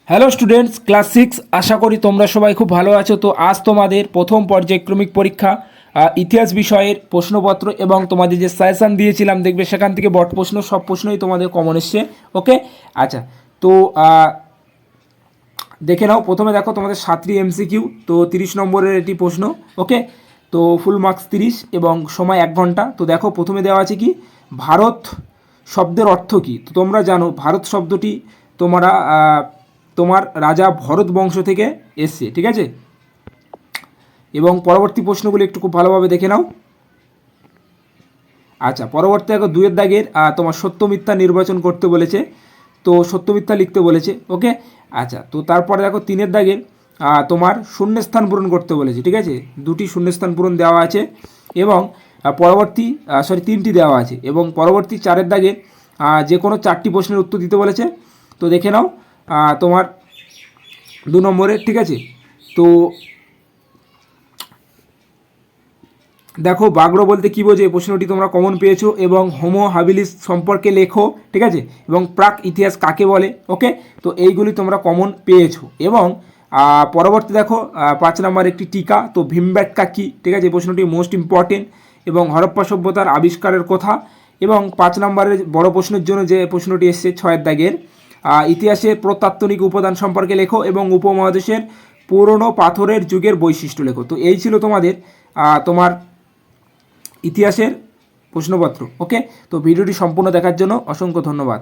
Hello students, class 6। আশা করি তোমরা সবাই খুব ভালো আছো। তো আজ তোমাদের প্রথম পর্যায়ক্রমিক পরীক্ষা ইতিহাস বিষয়ের প্রশ্নপত্র এবং তোমাদের যে সাজেশান দিয়েছিলাম দেখবে সেখান থেকে বট প্রশ্ন সব প্রশ্নই তোমাদের কমন এসছে। ওকে, আচ্ছা। তো দেখে নাও, প্রথমে দেখো তোমাদের 7টি এমসিকিউ, তো 30 নম্বরের এটি প্রশ্ন। ওকে, তো ফুল মার্কস 30 এবং সময় 1 ঘন্টা। তো দেখো প্রথমে দেওয়া আছে কি, ভারত শব্দের অর্থ কী। তো তোমরা জানো ভারত শব্দটি তোমার রাজা ভরত বংশ থেকে এসছে, ঠিক আছে। এবং পরবর্তী প্রশ্নগুলি একটু খুব ভালোভাবে দেখে নাও। আচ্ছা, পরবর্তী দেখো 2 দাগের তোমার সত্য মিথ্যা নির্বাচন করতে বলেছে, তো সত্য মিথ্যা লিখতে বলেছে। ওকে, আচ্ছা। তো তারপরে দেখো 3 দাগের তোমার শূন্যস্থান পূরণ করতে বলেছে, ঠিক আছে। 2টি শূন্যস্থান পূরণ দেওয়া আছে এবং পরবর্তী 3টি দেওয়া আছে এবং পরবর্তী 4 দাগের যে কোনো 4টি প্রশ্নের উত্তর দিতে বলেছে। তো দেখে নাও তোমার 2 নম্বরের, ঠিক আছে। তো দেখো বাগড়ো বলতে কী বোঝে, প্রশ্নটি তোমরা কমন পেয়েছো। এবং হোমো হাবিলিস সম্পর্কে লেখো, ঠিক আছে। এবং প্রাক ইতিহাস কাকে বলে। ওকে, তো এইগুলি তোমরা কমন পেয়েছো। এবং পরবর্তী দেখো 5 নম্বর একটি টিকা, তো ভীমবেটকা কী, ঠিক আছে। এই প্রশ্নটি মোস্ট ইম্পর্টেন্ট। এবং হরপ্পা সভ্যতার আবিষ্কারের কথা। এবং 5 নম্বরের বড় প্রশ্নের জন্য যে প্রশ্নটি এসছে 6 দাগের, ইতিহাসের প্রত্যাত্ত্বনিক উপাদান সম্পর্কে লেখো এবং উপমহাদেশের পুরনো পাথরের যুগের বৈশিষ্ট্য লেখো। তো এই ছিল তোমাদের তোমার ইতিহাসের প্রশ্নপত্র। ওকে, তো ভিডিওটি সম্পূর্ণ দেখার জন্য অসংখ্য ধন্যবাদ।